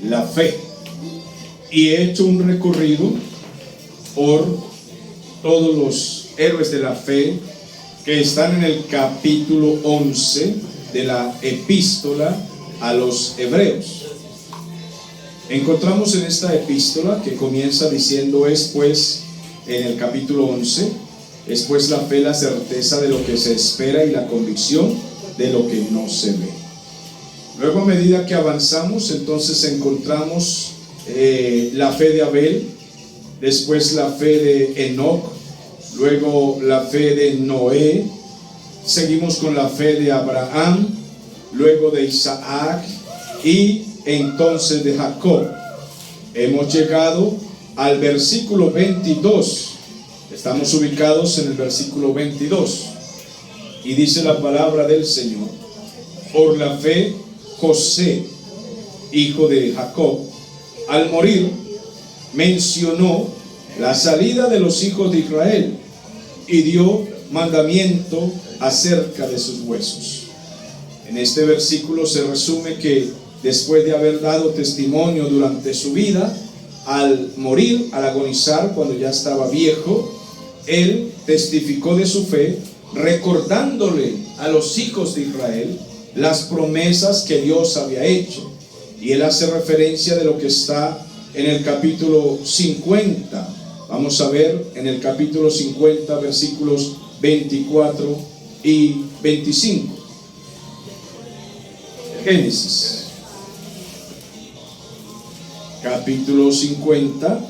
la fe. Y he hecho un recorrido por todos los héroes de la fe que están en el capítulo 11 de la epístola a los hebreos. Encontramos en esta epístola que comienza diciendo: es pues, en el capítulo 11, es pues la fe, la certeza de lo que se espera y la convicción de lo que no se ve. Luego, a medida que avanzamos, entonces encontramos la fe de Abel, después la fe de Enoc, luego la fe de Noé, seguimos con la fe de Abraham, luego de Isaac y entonces de Jacob. Hemos llegado al versículo 22. Estamos ubicados en el versículo 22 y dice la palabra del Señor: por la fe José, hijo de Jacob, al morir mencionó la salida de los hijos de Israel y dio mandamiento acerca de sus huesos. En este versículo se resume que después de haber dado testimonio durante su vida, al morir, al agonizar, cuando ya estaba viejo, él testificó de su fe, recordándole a los hijos de Israel las promesas que Dios había hecho. Y él hace referencia de lo que está en el capítulo 50. Vamos a ver en el capítulo 50, versículos 24 y 25. Génesis, capítulo 50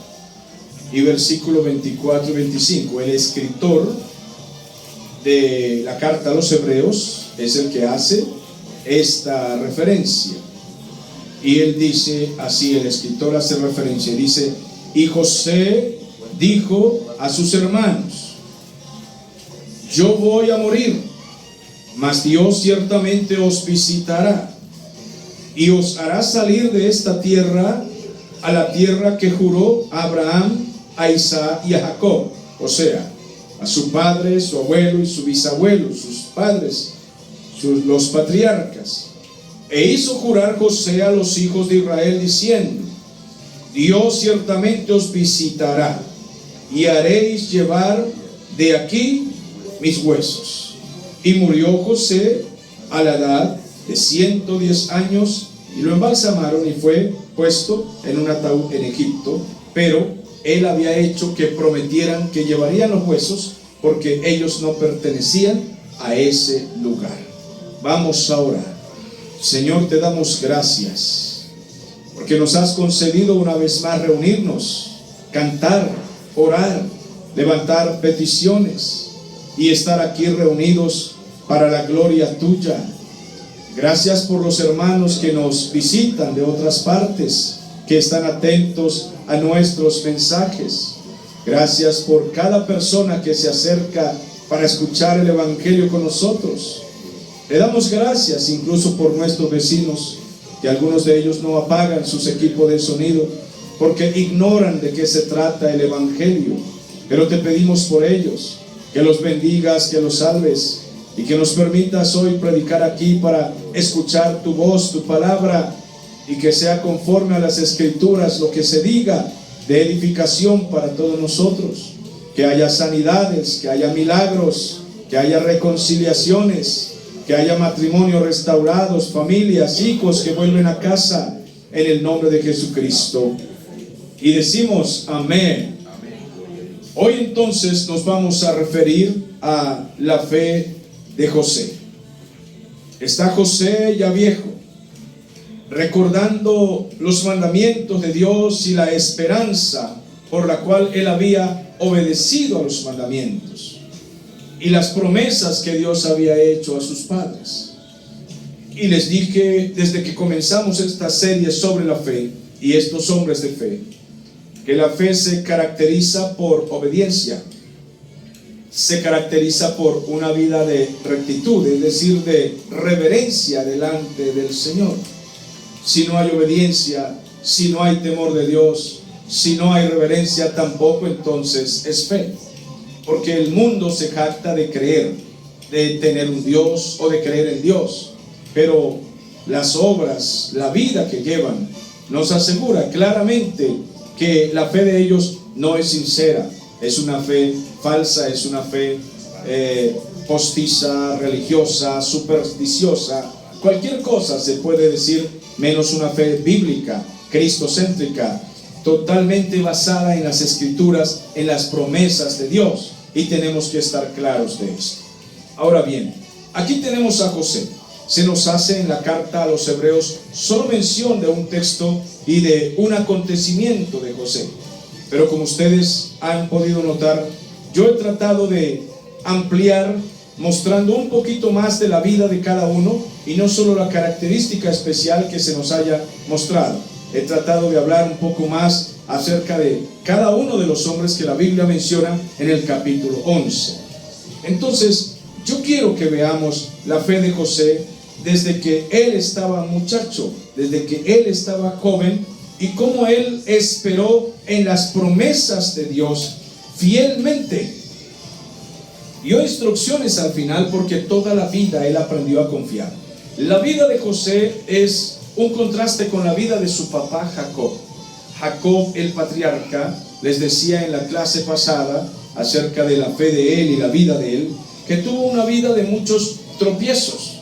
y versículo 24 y 25. El escritor de la carta a los hebreos es el que hace esta referencia. Y él dice así, el escritor hace referencia, dice: y José dijo a sus hermanos: yo voy a morir, mas Dios ciertamente os visitará y os hará salir de esta tierra a la tierra que juró a Abraham, a Isaac y a Jacob, o sea, a su padre, su abuelo y su bisabuelo, sus padres, los patriarcas. E hizo jurar José a los hijos de Israel diciendo: Dios ciertamente os visitará y haréis llevar de aquí mis huesos. Y murió José a la edad de 110 años y lo embalsamaron y fue puesto en un ataúd en Egipto. Pero él había hecho que prometieran que llevarían los huesos, porque ellos no pertenecían a ese lugar. Vamos a orar. Señor, te damos gracias porque nos has concedido una vez más reunirnos, cantar, orar, levantar peticiones y estar aquí reunidos para la gloria tuya. Gracias por los hermanos que nos visitan de otras partes, que están atentos a nuestros mensajes. Gracias por cada persona que se acerca para escuchar el evangelio con nosotros. Le damos gracias incluso por nuestros vecinos, que algunos de ellos no apagan sus equipos de sonido porque ignoran de qué se trata el evangelio. Pero te pedimos por ellos, que los bendigas, que los salves y que nos permitas hoy predicar aquí para escuchar tu voz, tu palabra, y que sea conforme a las escrituras lo que se diga, de edificación para todos nosotros. Que haya sanidades, que haya milagros, que haya reconciliaciones, que haya matrimonios restaurados, familias, hijos que vuelven a casa, en el nombre de Jesucristo. Y decimos amén. Hoy entonces nos vamos a referir a la fe de José. Está José ya viejo, recordando los mandamientos de Dios y la esperanza por la cual él había obedecido a los mandamientos y las promesas que Dios había hecho a sus padres. Y les dije desde que comenzamos esta serie sobre la fe y estos hombres de fe, que la fe se caracteriza por obediencia, se caracteriza por una vida de rectitud, es decir, de reverencia delante del Señor. Si no hay obediencia, si no hay temor de Dios, si no hay reverencia, tampoco entonces es fe. Porque el mundo se jacta de creer, de tener un Dios o de creer en Dios, pero las obras, la vida que llevan, nos asegura claramente que la fe de ellos no es sincera, es una fe falsa, es una fe postiza, religiosa, supersticiosa, cualquier cosa se puede decir, menos una fe bíblica, cristocéntrica, totalmente basada en las escrituras, en las promesas de Dios, y tenemos que estar claros de esto. Ahora bien, aquí tenemos a José. Se nos hace en la carta a los Hebreos solo mención de un texto y de un acontecimiento de José, pero como ustedes han podido notar, yo he tratado de ampliar mostrando un poquito más de la vida de cada uno y no solo la característica especial que se nos haya mostrado. He tratado de hablar un poco más acerca de cada uno de los hombres que la Biblia menciona en el capítulo 11. Entonces, yo quiero que veamos la fe de José desde que él estaba muchacho, desde que él estaba joven, y cómo él esperó en las promesas de Dios fielmente. Dio instrucciones al final porque toda la vida él aprendió a confiar. La vida de José es un contraste con la vida de su papá Jacob. Jacob, el patriarca, les decía en la clase pasada acerca de la fe de él y la vida de él, que tuvo una vida de muchos tropiezos.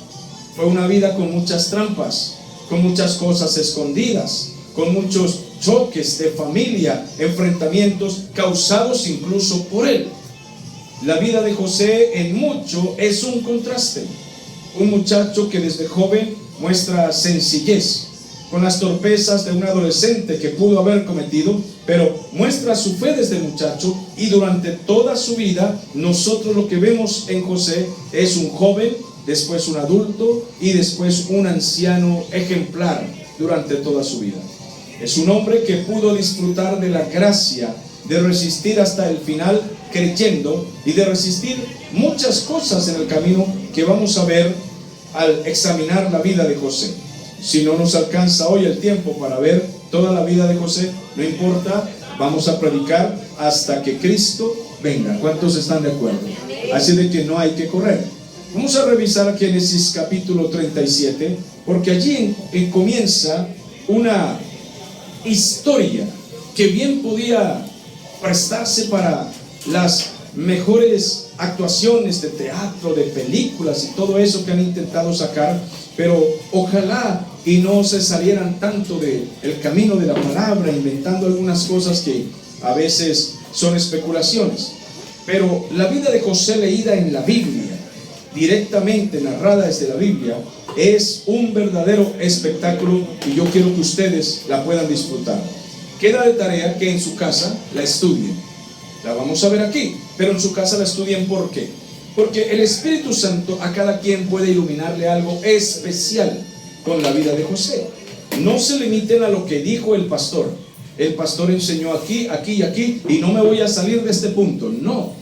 Fue una vida con muchas trampas, con muchas cosas escondidas, con muchos choques de familia, enfrentamientos causados incluso por él. La vida de José en mucho es un contraste. Un muchacho que desde joven muestra sencillez, con las torpezas de un adolescente que pudo haber cometido, pero muestra su fe desde muchacho, y durante toda su vida nosotros lo que vemos en José es un joven, después un adulto y después un anciano ejemplar durante toda su vida. Es un hombre que pudo disfrutar de la gracia de resistir hasta el final creyendo y de resistir muchas cosas en el camino que vamos a ver al examinar la vida de José. Si no nos alcanza hoy el tiempo para ver toda la vida de José, no importa, vamos a predicar hasta que Cristo venga. ¿Cuántos están de acuerdo? Así de que no hay que correr. Vamos a revisar Génesis capítulo 37, porque allí comienza una historia que bien podía prestarse para las mejores actuaciones de teatro, de películas y todo eso que han intentado sacar, pero ojalá y no se salieran tanto del camino de la palabra, inventando algunas cosas que a veces son especulaciones. Pero la vida de José leída en la Biblia, directamente narrada desde la Biblia, es un verdadero espectáculo y yo quiero que ustedes la puedan disfrutar. Queda de tarea que en su casa la estudien. La vamos a ver aquí, pero en su casa la estudien. ¿Por qué? Porque el Espíritu Santo a cada quien puede iluminarle algo especial con la vida de José. No se limiten a lo que dijo el pastor. El pastor enseñó aquí, aquí y aquí, y no me voy a salir de este punto. No,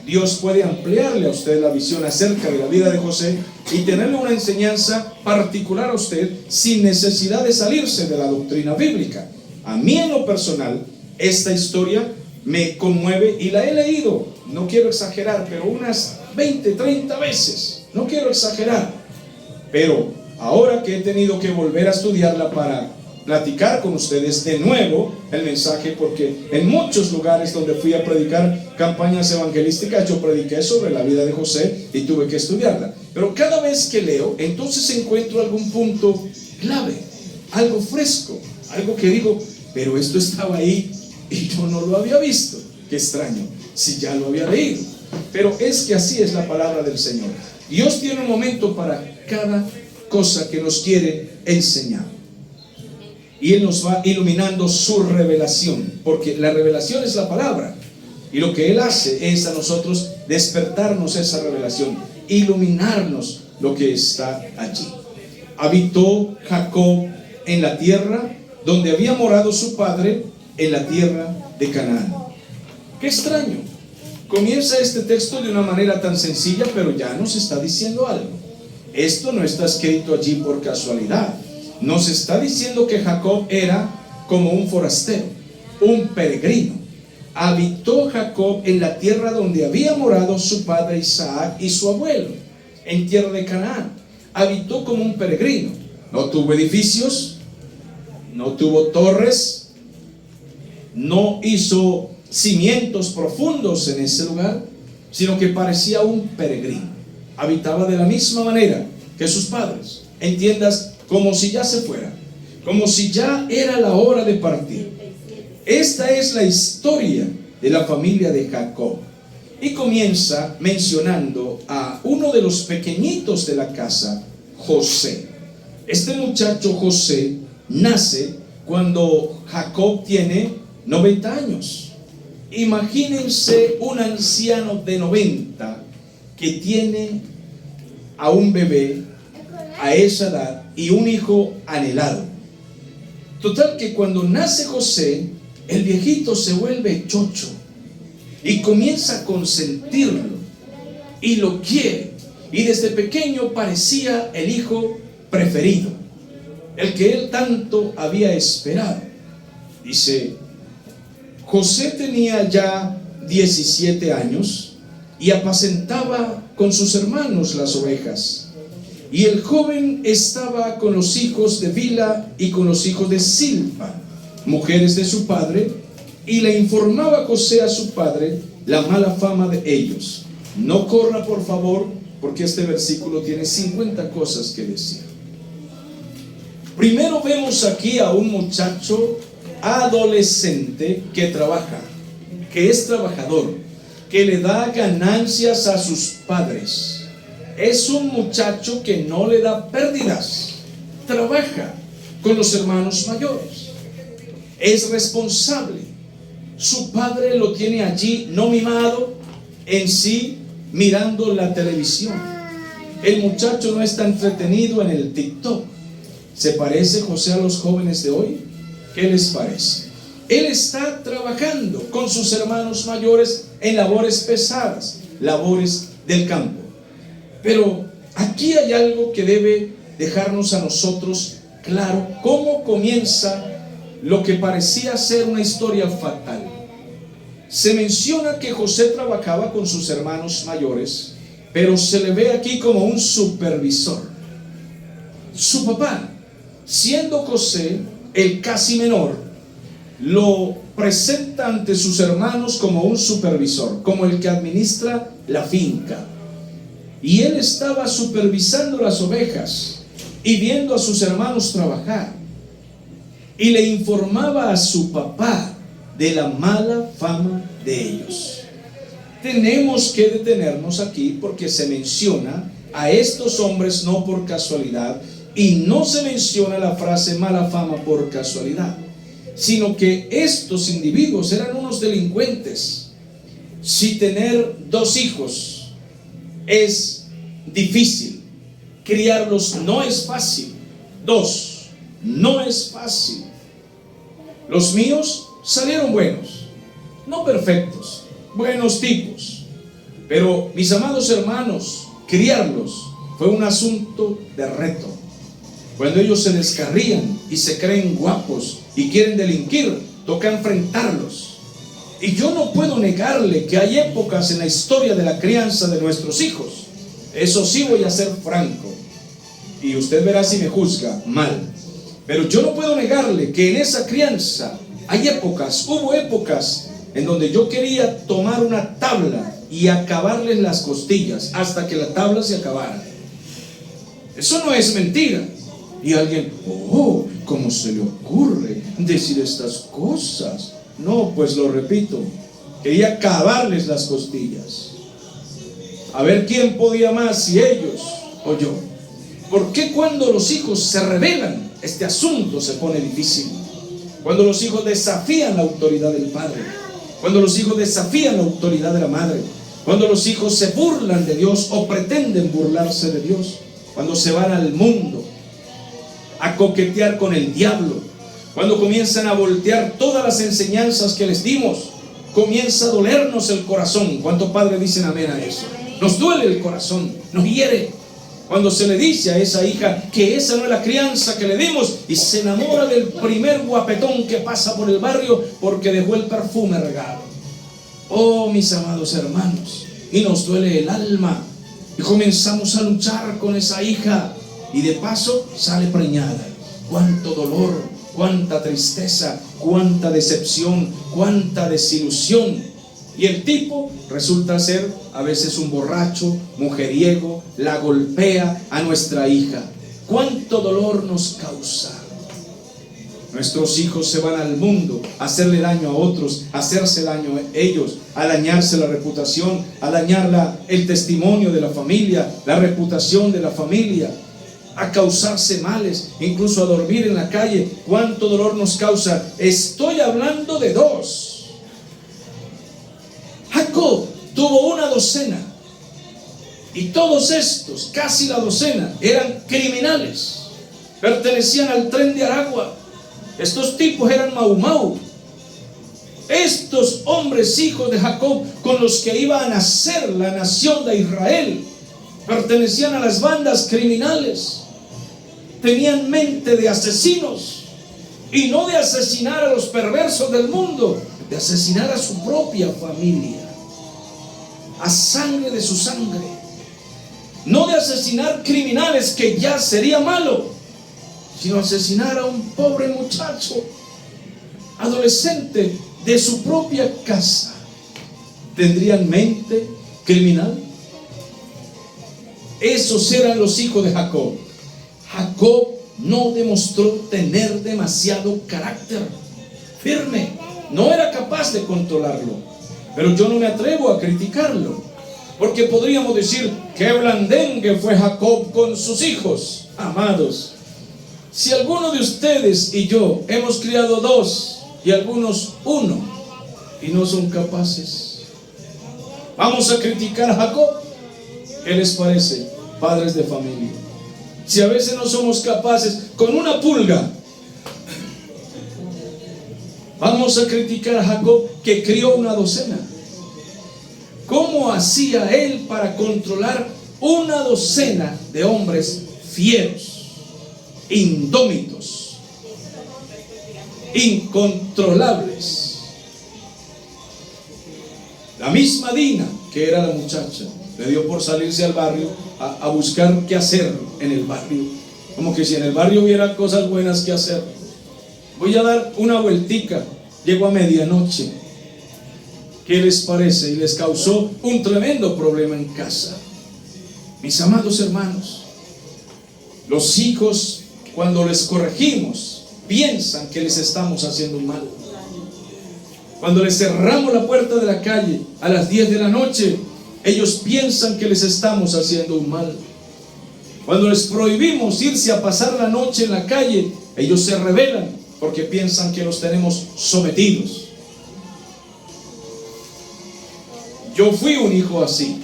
Dios puede ampliarle a usted la visión acerca de la vida de José y tenerle una enseñanza particular a usted sin necesidad de salirse de la doctrina bíblica. A mí en lo personal, esta historia me conmueve y la he leído, no quiero exagerar, pero unas 20, 30 veces, no quiero exagerar. Pero ahora que he tenido que volver a estudiarla para platicar con ustedes de nuevo el mensaje, porque en muchos lugares donde fui a predicar campañas evangelísticas, yo prediqué sobre la vida de José y tuve que estudiarla. Pero cada vez que leo, entonces encuentro algún punto clave, algo fresco, algo que digo, pero esto estaba ahí y yo no lo había visto. Qué extraño, si ya lo había leído. Pero es que así es la palabra del Señor. Dios tiene un momento para cada cosa que nos quiere enseñar. Y Él nos va iluminando su revelación, porque la revelación es la palabra. Y lo que Él hace es a nosotros despertarnos esa revelación, iluminarnos lo que está allí. Habitó Jacob en la tierra donde había morado su padre, en la tierra de Canaán. Qué extraño. Comienza este texto de una manera tan sencilla, pero ya nos está diciendo algo. Esto no está escrito allí por casualidad. Nos está diciendo que Jacob era como un forastero, un peregrino. Habitó Jacob en la tierra donde había morado su padre Isaac y su abuelo, en tierra de Canaán. Habitó como un peregrino. No tuvo edificios, no tuvo torres, no hizo cimientos profundos en ese lugar, sino que parecía un peregrino. Habitaba de la misma manera que sus padres, entiendas, como si ya se fuera, como si ya era la hora de partir. Esta es la historia de la familia de Jacob, y comienza mencionando a uno de los pequeñitos de la casa, José. Este muchacho José nace cuando Jacob tiene 90 años. Imagínense un anciano de 90 que tiene a un bebé a esa edad y un hijo anhelado. Total que cuando nace José, el viejito se vuelve chocho y comienza a consentirlo y lo quiere, y desde pequeño parecía el hijo preferido, el que él tanto había esperado. Dice, José tenía ya 17 años y apacentaba con sus hermanos las ovejas, y el joven estaba con los hijos de Bilha y con los hijos de Silpa, mujeres de su padre, y le informaba José a su padre la mala fama de ellos. No corra, por favor, porque este versículo tiene 50 cosas que decir. Primero vemos aquí a un muchacho adolescente que trabaja, que es trabajador, que le da ganancias a sus padres. Es un muchacho que no le da pérdidas, trabaja con los hermanos mayores, es responsable. Su padre lo tiene allí, no mimado, en sí, mirando la televisión. El muchacho no está entretenido en el TikTok. ¿Se parece José a los jóvenes de hoy? ¿Qué les parece? Él está trabajando con sus hermanos mayores en labores pesadas, labores del campo. Pero aquí hay algo que debe dejarnos a nosotros claro, cómo comienza lo que parecía ser una historia fatal. Se menciona que José trabajaba con sus hermanos mayores, pero se le ve aquí como un supervisor. Su papá, siendo José el casi menor, lo presenta ante sus hermanos como un supervisor, como el que administra la finca. Y él estaba supervisando las ovejas y viendo a sus hermanos trabajar, y le informaba a su papá de la mala fama de ellos. Tenemos que detenernos aquí porque se menciona a estos hombres no por casualidad, y no se menciona la frase mala fama por casualidad, sino que estos individuos eran unos delincuentes. Si tener 2 hijos es difícil, criarlos no es fácil. 2, no es fácil. Los míos salieron buenos, no perfectos, buenos tipos, pero mis amados hermanos, criarlos fue un asunto de reto. Cuando ellos se descarrían y se creen guapos y quieren delinquir, toca enfrentarlos. Y yo no puedo negarle que hay épocas en la historia de la crianza de nuestros hijos. Eso sí voy a ser franco, y usted verá si me juzga mal. Pero yo no puedo negarle que en esa crianza hubo épocas en donde yo quería tomar una tabla y acabarles las costillas hasta que la tabla se acabara. Eso no es mentira. Y alguien, ¿cómo se le ocurre decir estas cosas? No, pues lo repito, quería acabarles las costillas, a ver quién podía más, si ellos o yo. ¿Por qué cuando los hijos se rebelan, este asunto se pone difícil? Cuando los hijos desafían la autoridad del padre, cuando los hijos desafían la autoridad de la madre, cuando los hijos se burlan de Dios o pretenden burlarse de Dios, cuando se van al mundo a coquetear con el diablo, cuando comienzan a voltear todas las enseñanzas que les dimos, comienza a dolernos el corazón. ¿Cuántos padres dicen amén a eso? Nos duele el corazón, nos hiere cuando se le dice a esa hija que esa no es la crianza que le dimos, y se enamora del primer guapetón que pasa por el barrio porque dejó el perfume regado. Oh, mis amados hermanos, y nos duele el alma, y comenzamos a luchar con esa hija, y de paso sale preñada. Cuánto dolor, cuánta tristeza, cuánta decepción, cuánta desilusión. Y el tipo resulta ser a veces un borracho, mujeriego, la golpea a nuestra hija. Cuánto dolor nos causa. Nuestros hijos se van al mundo a hacerle daño a otros, a hacerse daño a ellos, a dañarse la reputación, a dañar el testimonio de la familia, la reputación de la familia, a causarse males, incluso a dormir en la calle. ¿Cuánto dolor nos causa? Estoy hablando de dos. Jacob tuvo una docena y todos estos, casi la docena, eran criminales, pertenecían al tren de Aragua. Estos tipos eran Mau Mau. Estos hombres hijos de Jacob, con los que iba a nacer la nación de Israel, pertenecían a las bandas criminales. Tenían mente de asesinos, y no de asesinar a los perversos del mundo, de asesinar a su propia familia, a sangre de su sangre. No de asesinar criminales, que ya sería malo, sino asesinar a un pobre muchacho, adolescente de su propia casa. ¿Tendrían mente criminal? Esos eran los hijos de Jacob. Jacob no demostró tener demasiado carácter firme, no era capaz de controlarlo. Pero yo no me atrevo a criticarlo, porque podríamos decir: qué blandengue fue Jacob con sus hijos. Amados, si alguno de ustedes y yo hemos criado dos y algunos uno y no son capaces, ¿vamos a criticar a Jacob? ¿Qué les parece, padres de familia? Si a veces no somos capaces con una pulga, ¿vamos a criticar a Jacob, que crió una docena? ¿Cómo hacía él para controlar una docena de hombres fieros, indómitos, incontrolables? La misma Dina, que era la muchacha, le dio por salirse al barrio a buscar qué hacer en el barrio, como que si en el barrio hubiera cosas buenas que hacer. Voy a dar una vueltica, llego a medianoche. ¿Qué les parece? Y les causó un tremendo problema en casa. Mis amados hermanos, los hijos, cuando les corregimos, piensan que les estamos haciendo un mal. Cuando les cerramos la puerta de la calle a las 10 de la noche, ellos piensan que les estamos haciendo un mal. Cuando les prohibimos irse a pasar la noche en la calle, ellos se rebelan porque piensan que los tenemos sometidos. Yo fui un hijo así,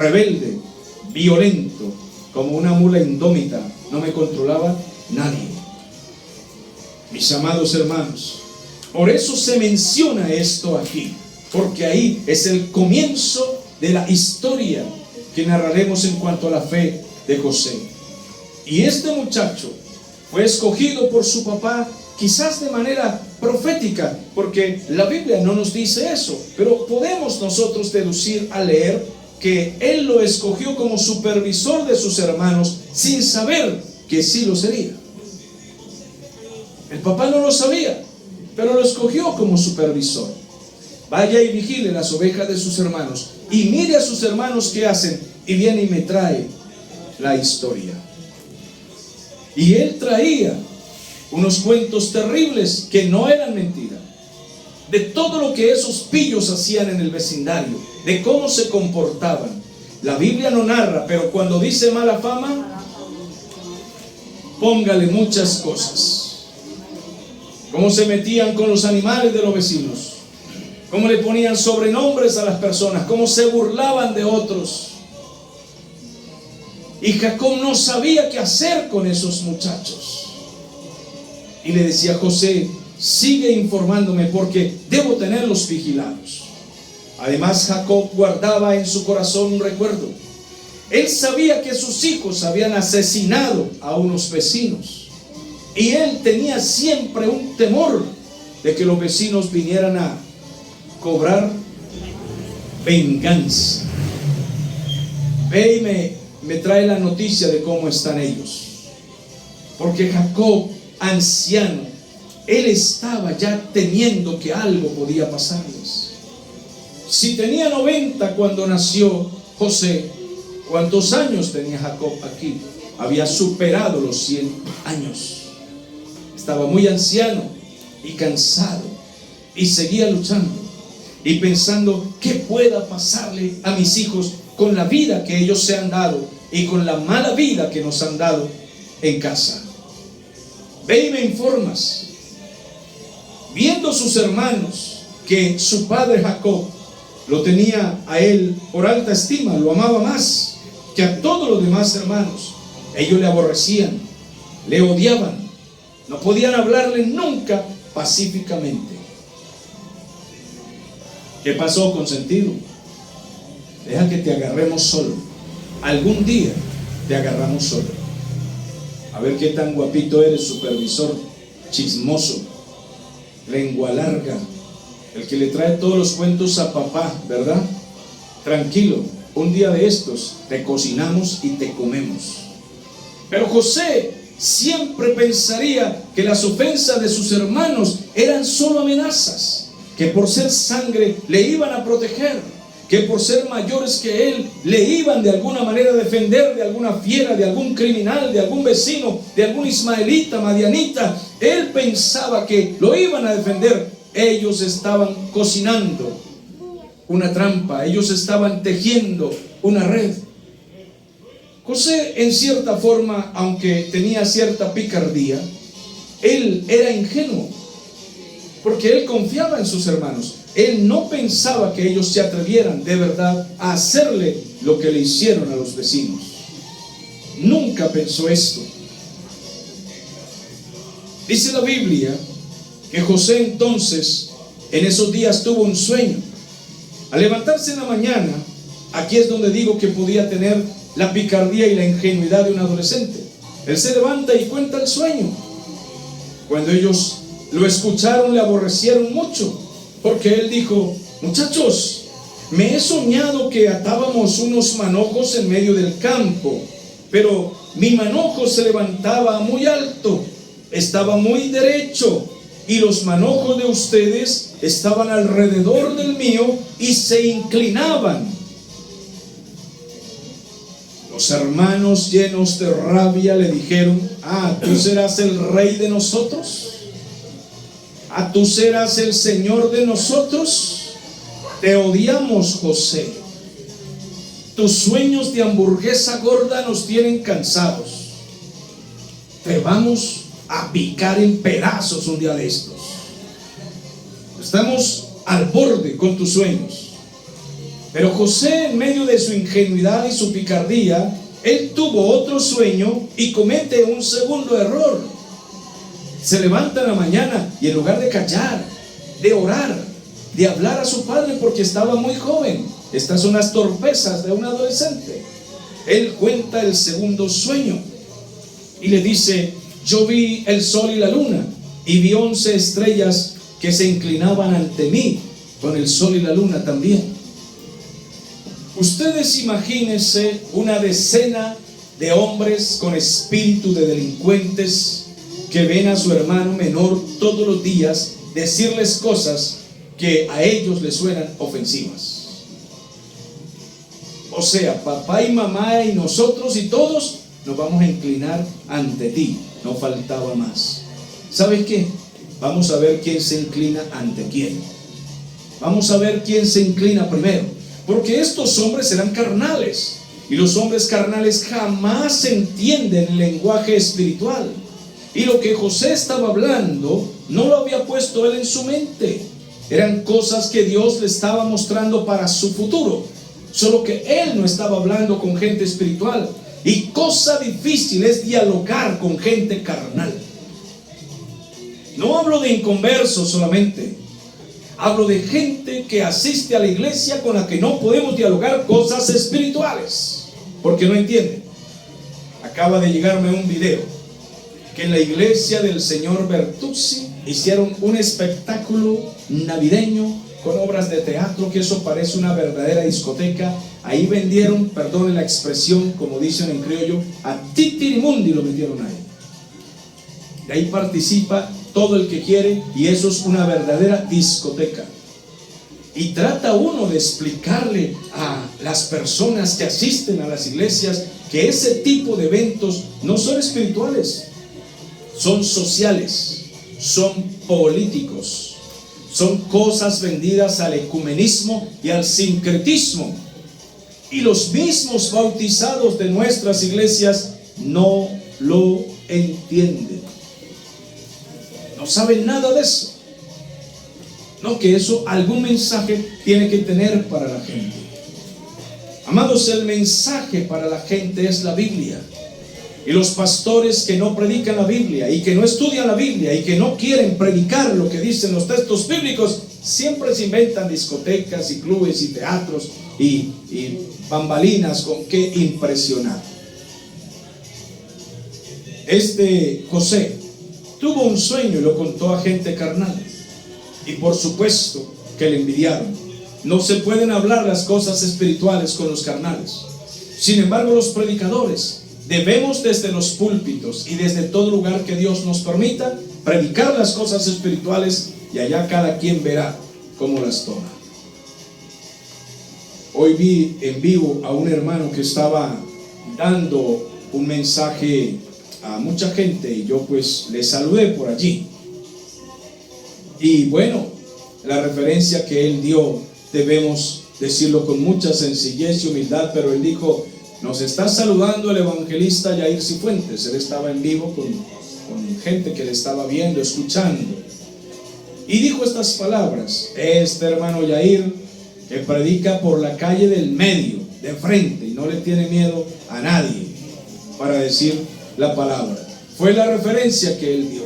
rebelde, violento, como una mula indómita. No me controlaba nadie. Mis amados hermanos, por eso se menciona esto aquí, porque ahí es el comienzo de la historia que narraremos en cuanto a la fe de José. Y este muchacho fue escogido por su papá, quizás de manera profética, porque la Biblia no nos dice eso, pero podemos nosotros deducir al leer que él lo escogió como supervisor de sus hermanos, sin saber que sí lo sería. El papá no lo sabía, pero lo escogió como supervisor. Vaya y vigile las ovejas de sus hermanos, y mire a sus hermanos qué hacen, y viene y me trae la historia. Y él traía unos cuentos terribles que no eran mentira, de todo lo que esos pillos hacían en el vecindario, de cómo se comportaban. La Biblia no narra, pero cuando dice mala fama, póngale muchas cosas. Cómo se metían con los animales de los vecinos, cómo le ponían sobrenombres a las personas, cómo se burlaban de otros. Y Jacob no sabía qué hacer con esos muchachos. Y le decía a José: sigue informándome porque debo tenerlos vigilados. Además, Jacob guardaba en su corazón un recuerdo. Él sabía que sus hijos habían asesinado a unos vecinos, y él tenía siempre un temor de que los vecinos vinieran a cobrar venganza. Ve y me trae la noticia de cómo están ellos, porque Jacob, anciano, él estaba ya temiendo que algo podía pasarles. Si tenía 90 cuando nació José, ¿cuántos años tenía Jacob aquí? Había superado los 100 años. Estaba muy anciano y cansado y seguía luchando y pensando qué pueda pasarle a mis hijos con la vida que ellos se han dado y con la mala vida que nos han dado en casa. Ve y me informas. Viendo sus hermanos que su padre Jacob lo tenía a él por alta estima, lo amaba más que a todos los demás hermanos, ellos le aborrecían, le odiaban, no podían hablarle nunca pacíficamente. ¿Qué pasó, consentido? Deja que te agarremos solo. Algún día te agarramos solo. A ver qué tan guapito eres, supervisor chismoso, lengua larga, el que le trae todos los cuentos a papá, ¿verdad? Tranquilo, un día de estos te cocinamos y te comemos. Pero José siempre pensaría que las ofensas de sus hermanos eran solo amenazas, que por ser sangre le iban a proteger, que por ser mayores que él le iban de alguna manera a defender de alguna fiera, de algún criminal, de algún vecino, de algún ismaelita, madianita. Él pensaba que lo iban a defender. Ellos estaban cocinando una trampa, ellos estaban tejiendo una red. José, en cierta forma, aunque tenía cierta picardía, él era ingenuo, porque él confiaba en sus hermanos. Él no pensaba que ellos se atrevieran de verdad a hacerle lo que le hicieron a los vecinos. Nunca pensó esto. Dice la Biblia que José entonces en esos días tuvo un sueño. Al levantarse en la mañana, aquí es donde digo que podía tener la picardía y la ingenuidad de un adolescente. Él se levanta y cuenta el sueño. Cuando ellos lo escucharon, le aborrecieron mucho, porque él dijo: muchachos, me he soñado que atábamos unos manojos en medio del campo, pero mi manojo se levantaba muy alto, estaba muy derecho, y los manojos de ustedes estaban alrededor del mío y se inclinaban. Los hermanos, llenos de rabia, le dijeron: ¿tú serás el rey de nosotros? ¿Tú serás el Señor de nosotros? Te odiamos, José. Tus sueños de hamburguesa gorda nos tienen cansados. Te vamos a picar en pedazos un día de estos. Estamos al borde con tus sueños. Pero José, en medio de su ingenuidad y su picardía, él tuvo otro sueño y comete un segundo error. Se levanta en la mañana y en lugar de callar, de orar, de hablar a su padre, porque estaba muy joven, estas son las torpezas de un adolescente, él cuenta el segundo sueño y le dice: yo vi el sol y la luna y vi 11 estrellas que se inclinaban ante mí, con el sol y la luna también. Ustedes imagínense una decena de hombres con espíritu de delincuentes que ven a su hermano menor todos los días decirles cosas que a ellos les suenan ofensivas. O sea, papá y mamá y nosotros y todos nos vamos a inclinar ante ti. No faltaba más. ¿Sabes qué? Vamos a ver quién se inclina ante quién. Vamos a ver quién se inclina primero, porque estos hombres eran carnales, y los hombres carnales jamás entienden el lenguaje espiritual. Y lo que José estaba hablando no lo había puesto él en su mente. Eran cosas que Dios le estaba mostrando para su futuro, solo que él no estaba hablando con gente espiritual. Y cosa difícil es dialogar con gente carnal. No hablo de inconversos solamente, hablo de gente que asiste a la iglesia con la que no podemos dialogar cosas espirituales, porque no entienden. Acaba de llegarme un video que en la iglesia del señor Bertuzzi hicieron un espectáculo navideño con obras de teatro, que eso parece una verdadera discoteca. Ahí vendieron, perdone la expresión, como dicen en criollo, a titirimundi lo metieron ahí. De ahí participa todo el que quiere, y eso es una verdadera discoteca. Y trata uno de explicarle a las personas que asisten a las iglesias que ese tipo de eventos no son espirituales, son sociales, son políticos, son cosas vendidas al ecumenismo y al sincretismo. Y los mismos bautizados de nuestras iglesias no lo entienden, no saben nada de eso. No, que eso algún mensaje tiene que tener para la gente. Amados, el mensaje para la gente es la Biblia. Y los pastores que no predican la Biblia y que no estudian la Biblia y que no quieren predicar lo que dicen los textos bíblicos, siempre se inventan discotecas y clubes y teatros y bambalinas con qué impresionar. José tuvo un sueño y lo contó a gente carnal. Y por supuesto que le envidiaron. No se pueden hablar las cosas espirituales con los carnales. Sin embargo, los predicadores debemos desde los púlpitos y desde todo lugar que Dios nos permita predicar las cosas espirituales, y allá cada quien verá cómo las toma. Hoy vi en vivo a un hermano que estaba dando un mensaje a mucha gente y yo pues le saludé por allí. Y bueno, la referencia que él dio, debemos decirlo con mucha sencillez y humildad, pero él dijo: nos está saludando el evangelista Yair Cifuentes. Él estaba en vivo con gente que le estaba viendo, escuchando, y dijo estas palabras: este hermano Yair, que predica por la calle del medio, de frente, y no le tiene miedo a nadie para decir la palabra. Fue la referencia que él dio.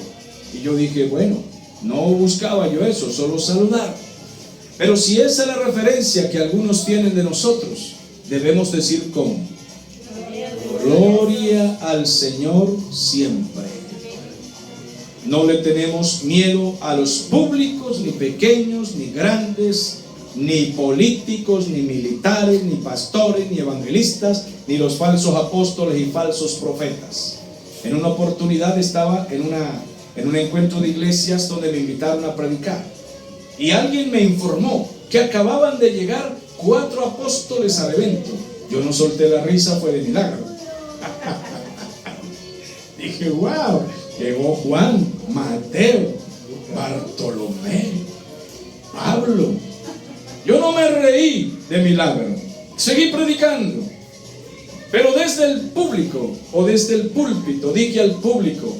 Y yo dije, bueno, no buscaba yo eso, solo saludar. Pero si esa es la referencia que algunos tienen de nosotros, debemos decir ¿cómo? Gloria al Señor siempre. No le tenemos miedo a los públicos, ni pequeños, ni grandes, ni políticos, ni militares, ni pastores, ni evangelistas, ni los falsos apóstoles y falsos profetas. En una oportunidad estaba en un encuentro de iglesias donde me invitaron a predicar, y alguien me informó que acababan de llegar 4 apóstoles al evento. Yo no solté la risa, fue de milagro. Dije, wow, llegó Juan, Mateo, Bartolomé, Pablo. Yo no me reí de milagro, seguí predicando. Pero desde el público o desde el púlpito dije al público: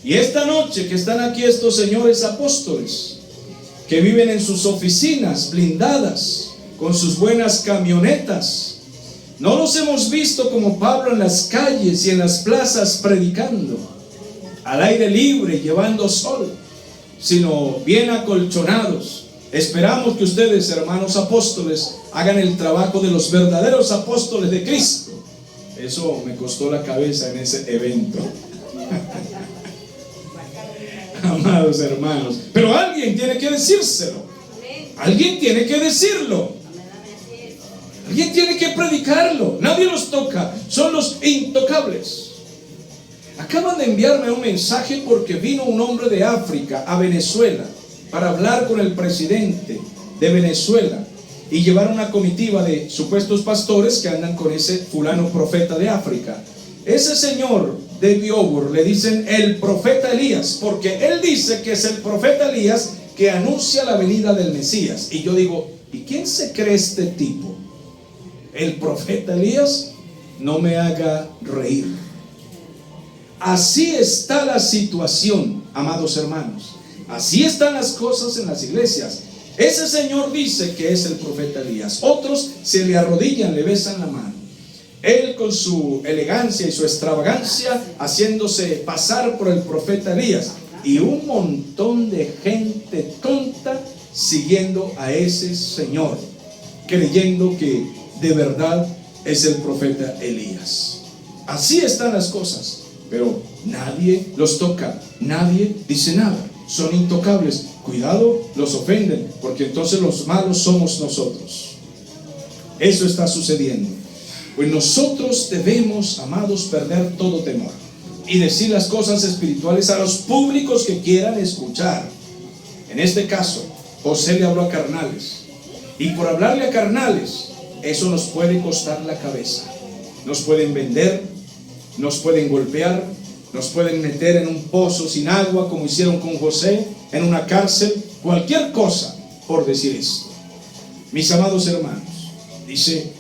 y esta noche que están aquí estos señores apóstoles, que viven en sus oficinas blindadas, con sus buenas camionetas, no los hemos visto como Pablo en las calles y en las plazas predicando, al aire libre, llevando sol, sino bien acolchonados. Esperamos que ustedes, hermanos apóstoles, hagan el trabajo de los verdaderos apóstoles de Cristo. Eso me costó la cabeza en ese evento. Amados hermanos, pero alguien tiene que decírselo. Alguien tiene que decirlo. Alguien tiene que predicarlo. Nadie los toca, son los intocables. Acaban de enviarme un mensaje porque vino un hombre de África a Venezuela para hablar con el presidente de Venezuela, y llevar una comitiva de supuestos pastores que andan con ese fulano profeta de África. Ese señor de Biobur le dicen el profeta Elías, porque él dice que es el profeta Elías que anuncia la venida del Mesías. Y yo digo, ¿y quién se cree este tipo? ¿El profeta Elías? No me haga reír. Así está la situación, amados hermanos. Así están las cosas en las iglesias. Ese señor dice que es el profeta Elías. Otros se le arrodillan, le besan la mano. Él con su elegancia y su extravagancia haciéndose pasar por el profeta Elías. Y un montón de gente tonta siguiendo a ese señor, creyendo que de verdad es el profeta Elías. Así están las cosas. Pero nadie los toca, nadie dice nada. Son intocables. Cuidado, los ofenden, porque entonces los malos somos nosotros. Eso está sucediendo. Pues nosotros debemos, amados, perder todo temor. y decir las cosas espirituales a los públicos que quieran escuchar. En este caso, José le habló a carnales, y por hablarle a carnales, eso nos puede costar la cabeza. Nos pueden vender, nos pueden golpear, nos pueden meter en un pozo sin agua, como hicieron con José, en una cárcel, cualquier cosa por decir esto. Mis amados hermanos, dice,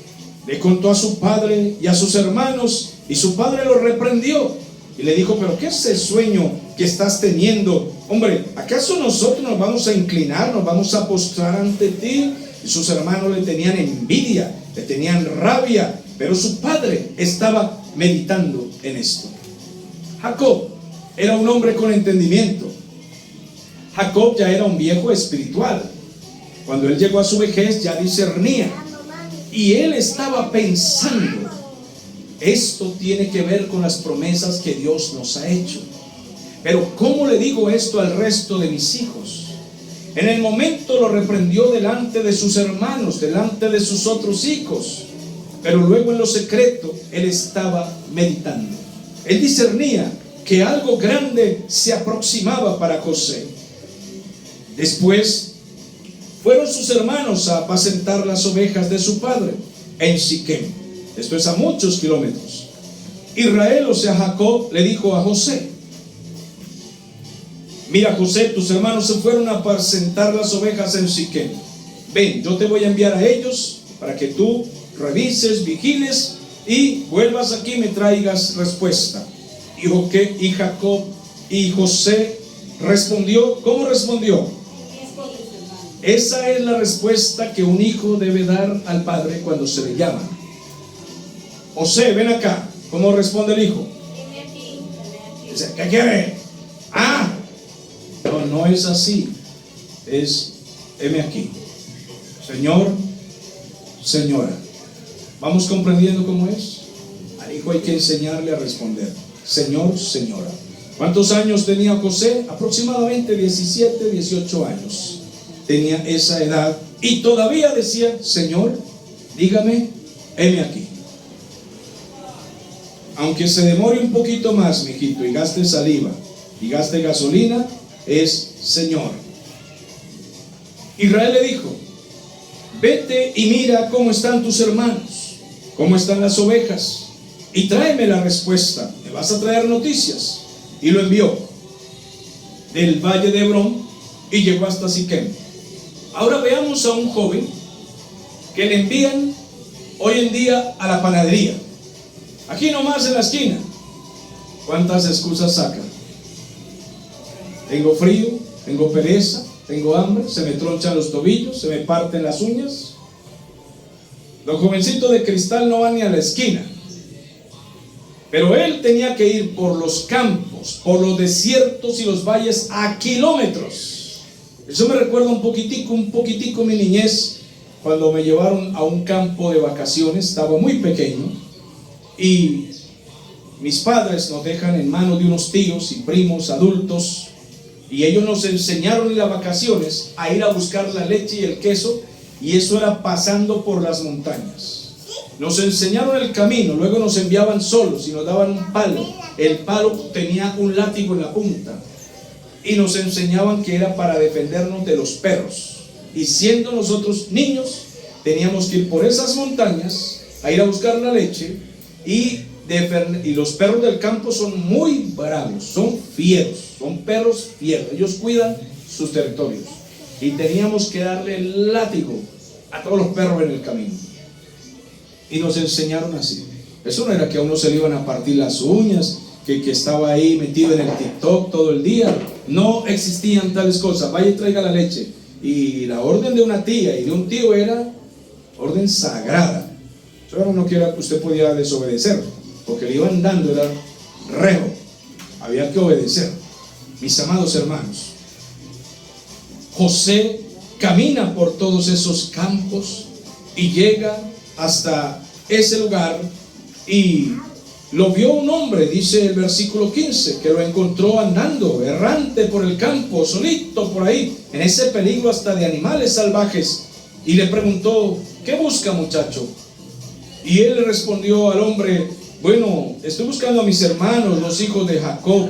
le contó a su padre y a sus hermanos, y su padre lo reprendió y le dijo: pero ¿qué es el sueño que estás teniendo? Hombre, ¿acaso nosotros nos vamos a inclinar, nos vamos a postrar ante ti? Y sus hermanos le tenían envidia, le tenían rabia, pero su padre estaba meditando en esto. Jacob era un hombre con entendimiento. Jacob ya era un viejo espiritual. Cuando él llegó a su vejez ya discernía, y él estaba pensando: esto tiene que ver con las promesas que Dios nos ha hecho, pero ¿cómo le digo esto al resto de mis hijos? En el momento lo reprendió delante de sus hermanos, delante de sus otros hijos, pero luego en lo secreto él estaba meditando. Él discernía que algo grande se aproximaba para José. Después fueron sus hermanos a apacentar las ovejas de su padre en Siquem. Esto es a muchos kilómetros. Israel, o sea Jacob, le dijo a José: mira, José, tus hermanos se fueron a apacentar las ovejas en Siquem. Ven, yo te voy a enviar a ellos para que tú revises, vigiles y vuelvas aquí y me traigas respuesta. Y Jacob y José respondió. ¿Cómo respondió? Esa es la respuesta que un hijo debe dar al padre cuando se le llama. José, ven acá. ¿Cómo responde el hijo? Dice: ¿qué quiere? No es así. Es: heme aquí. Señor, señora. ¿Vamos comprendiendo cómo es? Al hijo hay que enseñarle a responder: Señor, señora. ¿Cuántos años tenía José? Aproximadamente 17, 18 años. Tenía esa edad y todavía decía: Señor, dígame, heme aquí. Aunque se demore un poquito más, mijito, y gaste saliva y gaste gasolina, es Señor. Israel le dijo: vete y mira cómo están tus hermanos, cómo están las ovejas, y tráeme la respuesta. Me vas a traer noticias. Y lo envió del valle de Hebrón y llegó hasta Siquem. Ahora veamos a un joven que le envían hoy en día a la panadería, aquí nomás en la esquina. ¿Cuántas excusas saca? Tengo frío, tengo pereza, tengo hambre, se me tronchan los tobillos, se me parten las uñas. Los jovencitos de cristal no van ni a la esquina. Pero él tenía que ir por los campos, por los desiertos y los valles a kilómetros. Eso me recuerda un poquitico mi niñez, cuando me llevaron a un campo de vacaciones. Estaba muy pequeño y mis padres nos dejan en manos de unos tíos y primos adultos, y ellos nos enseñaron en las vacaciones a ir a buscar la leche y el queso, y eso era pasando por las montañas. Nos enseñaron el camino, luego nos enviaban solos y nos daban un palo. El palo tenía un látigo en la punta y nos enseñaban que era para defendernos de los perros. Y siendo nosotros niños, teníamos que ir por esas montañas a ir a buscar la leche, y los perros del campo son muy bravos, son fieros, son perros fieros, ellos cuidan sus territorios, y teníamos que darle el látigo a todos los perros en el camino. Y nos enseñaron así. Eso no era que a uno se le iban a partir las uñas, que estaba ahí metido en el TikTok todo el día. No existían tales cosas. Vaya y traiga la leche. Y la orden de una tía y de un tío era orden sagrada. Eso no quiera que usted podía desobedecer, porque le iban dando, era rejo. Había que obedecer. Mis amados hermanos, José camina por todos esos campos y llega hasta ese lugar, y lo vio un hombre, dice el versículo 15, que lo encontró andando, errante por el campo, solito por ahí, en ese peligro hasta de animales salvajes, y le preguntó: ¿qué busca, muchacho? Y él le respondió al hombre: bueno, estoy buscando a mis hermanos, los hijos de Jacob.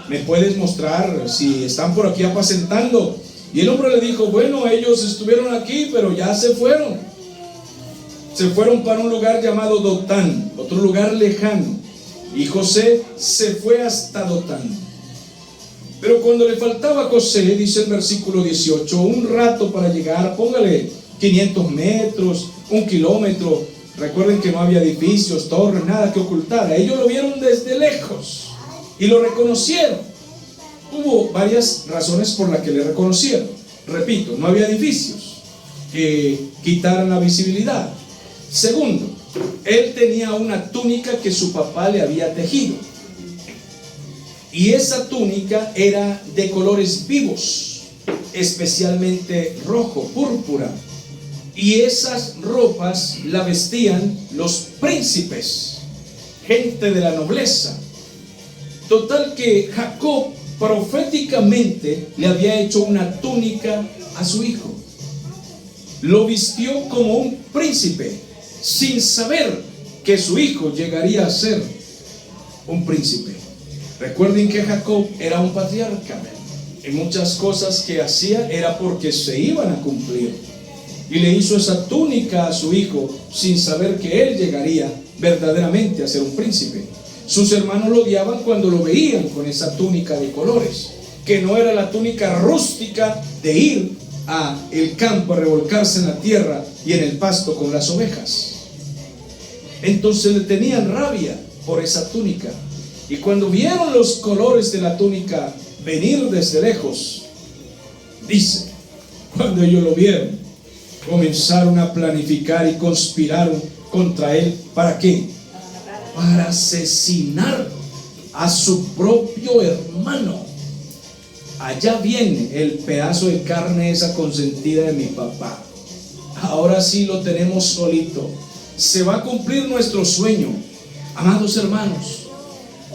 ¿Me puedes mostrar si están por aquí apacentando? Y el hombre le dijo, bueno, ellos estuvieron aquí, pero ya se fueron. Se fueron para un lugar llamado Dotán, otro lugar lejano. Y José se fue hasta Dotán. Pero cuando le faltaba a José, dice el versículo 18, un rato para llegar, póngale 500 metros, 1 kilómetro. Recuerden que no había edificios, torres, nada que ocultar. Ellos lo vieron desde lejos y lo reconocieron. Hubo varias razones por las que le reconocieron. Repito, no había edificios que quitaran la visibilidad. Segundo, él tenía una túnica que su papá le había tejido. Y esa túnica era de colores vivos, especialmente rojo, púrpura. Y esas ropas la vestían los príncipes, gente de la nobleza. Total que Jacob proféticamente le había hecho una túnica a su hijo. Lo vistió como un príncipe, sin saber que su hijo llegaría a ser un príncipe. Recuerden que Jacob era un patriarca, y muchas cosas que hacía era porque se iban a cumplir. Y le hizo esa túnica a su hijo sin saber que él llegaría verdaderamente a ser un príncipe. Sus hermanos lo odiaban cuando lo veían con esa túnica de colores, que no era la túnica rústica de ir a el campo a revolcarse en la tierra y en el pasto con las ovejas. Entonces le tenían rabia por esa túnica. Y cuando vieron los colores de la túnica venir desde lejos, dice, cuando ellos lo vieron, comenzaron a planificar y conspiraron contra él. ¿Para qué? Para asesinar a su propio hermano. Allá viene el pedazo de carne esa consentida de mi papá. Ahora sí lo tenemos solito. Se va a cumplir nuestro sueño. Amados hermanos,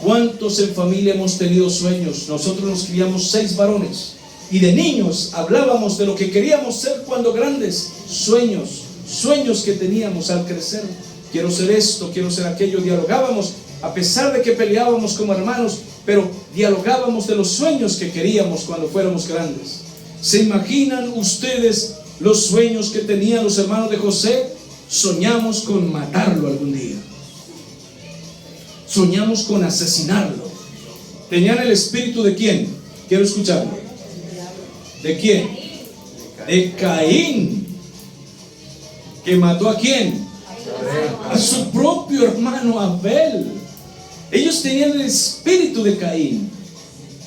¿cuántos en familia hemos tenido sueños? Nosotros nos criamos 6 varones. Y de niños hablábamos de lo que queríamos ser cuando grandes. Sueños que teníamos al crecer. Quiero ser esto, quiero ser aquello. Dialogábamos, a pesar de que peleábamos como hermanos, pero dialogábamos de los sueños que queríamos cuando fuéramos grandes. ¿Se imaginan ustedes los sueños que tenían los hermanos de José? Soñamos con matarlo algún día. Soñamos con asesinarlo. ¿Tenían el espíritu de quién? Quiero escucharlo. ¿De quién? De Caín. ¿Que mató a quién? A su propio hermano Abel. Ellos tenían el espíritu de Caín.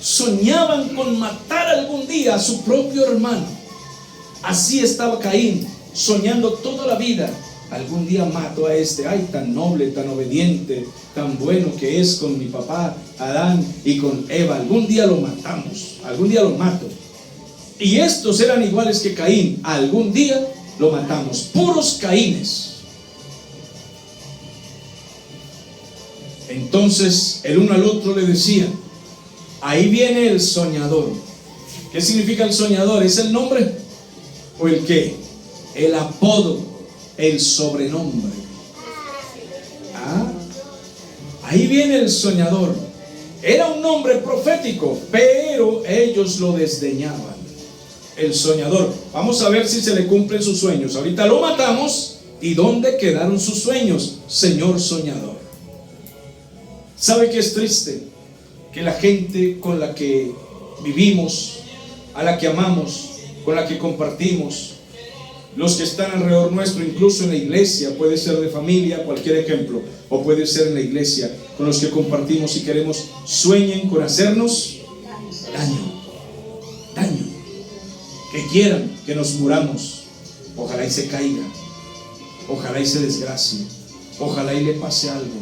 Soñaban con matar algún día a su propio hermano. Así estaba Caín, soñando toda la vida. Algún día mato a este, ay, tan noble, tan obediente, tan bueno que es con mi papá Adán y con Eva. Algún día lo matamos, algún día lo mato. Y estos eran iguales que Caín, algún día lo matamos. Puros Caínes. Entonces el uno al otro le decía, ahí viene el soñador. ¿Qué significa el soñador? ¿Es el nombre o el qué? El apodo, el sobrenombre. Ahí viene el soñador. Era un nombre profético, pero ellos lo desdeñaban. El soñador. Vamos a ver si se le cumplen sus sueños. Ahorita lo matamos. ¿Y dónde quedaron sus sueños, señor soñador? ¿Sabe qué es triste? Que la gente con la que vivimos, a la que amamos, con la que compartimos, los que están alrededor nuestro, incluso en la iglesia, puede ser de familia, cualquier ejemplo, o puede ser en la iglesia, con los que compartimos y queremos, sueñen con hacernos daño, que quieran que nos muramos. Ojalá y se caiga, ojalá y se desgracie, ojalá y le pase algo.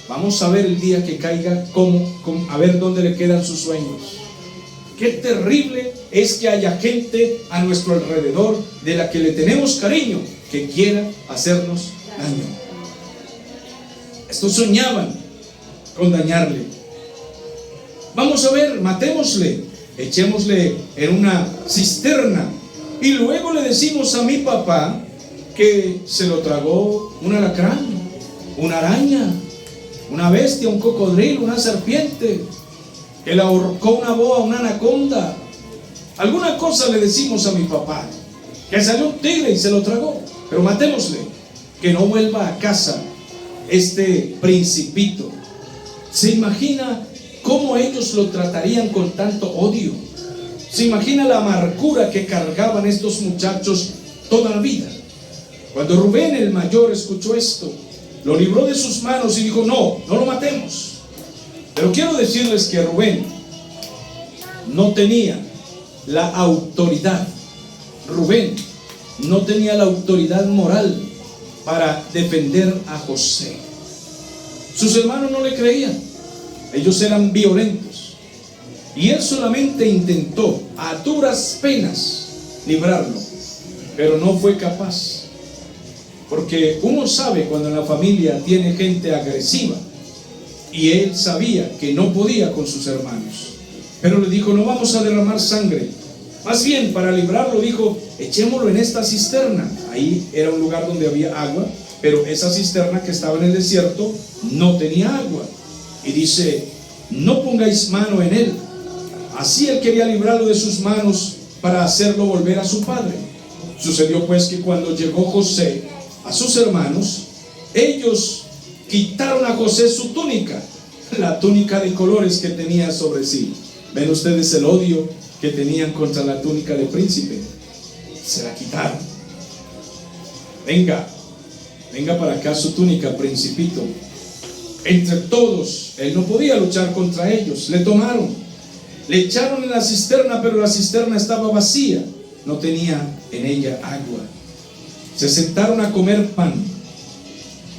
Vamos a ver el día que caiga, a ver dónde le quedan sus sueños. Qué terrible es que haya gente a nuestro alrededor de la que le tenemos cariño, que quiera hacernos daño. Estos soñaban con dañarle. Vamos a ver, matémosle, echémosle en una cisterna y luego le decimos a mi papá que se lo tragó un alacrán, una araña, una bestia, un cocodrilo, una serpiente, que le ahorcó una boa, una anaconda. Alguna cosa le decimos a mi papá, que salió un tigre y se lo tragó, pero matémosle, que no vuelva a casa este principito. ¿Se imagina cómo ellos lo tratarían con tanto odio? ¿Se imagina la amargura que cargaban estos muchachos toda la vida? Cuando Rubén el mayor escuchó esto, lo libró de sus manos y dijo: no lo matemos. Pero quiero decirles que Rubén no tenía la autoridad. Rubén no tenía la autoridad moral para defender a José. Sus hermanos no le creían, ellos eran violentos, y él solamente intentó a duras penas librarlo, pero no fue capaz, porque uno sabe cuando en la familia tiene gente agresiva, y él sabía que no podía con sus hermanos, pero le dijo: no vamos a derramar sangre, más bien para librarlo dijo: echémoslo en esta cisterna. Ahí era un lugar donde había agua, pero esa cisterna que estaba en el desierto no tenía agua, y dice: no pongáis mano en él. Así él quería librarlo de sus manos para hacerlo volver a su padre. Sucedió pues que cuando llegó José a sus hermanos, ellos quitaron a José su túnica, la túnica de colores que tenía sobre sí. ¿Ven ustedes el odio que tenían contra la túnica de príncipe? Se la quitaron. Venga para acá su túnica, principito. Entre todos, él no podía luchar contra ellos. Le tomaron, le echaron en la cisterna, pero la cisterna estaba vacía, no tenía en ella agua. Se sentaron a comer pan.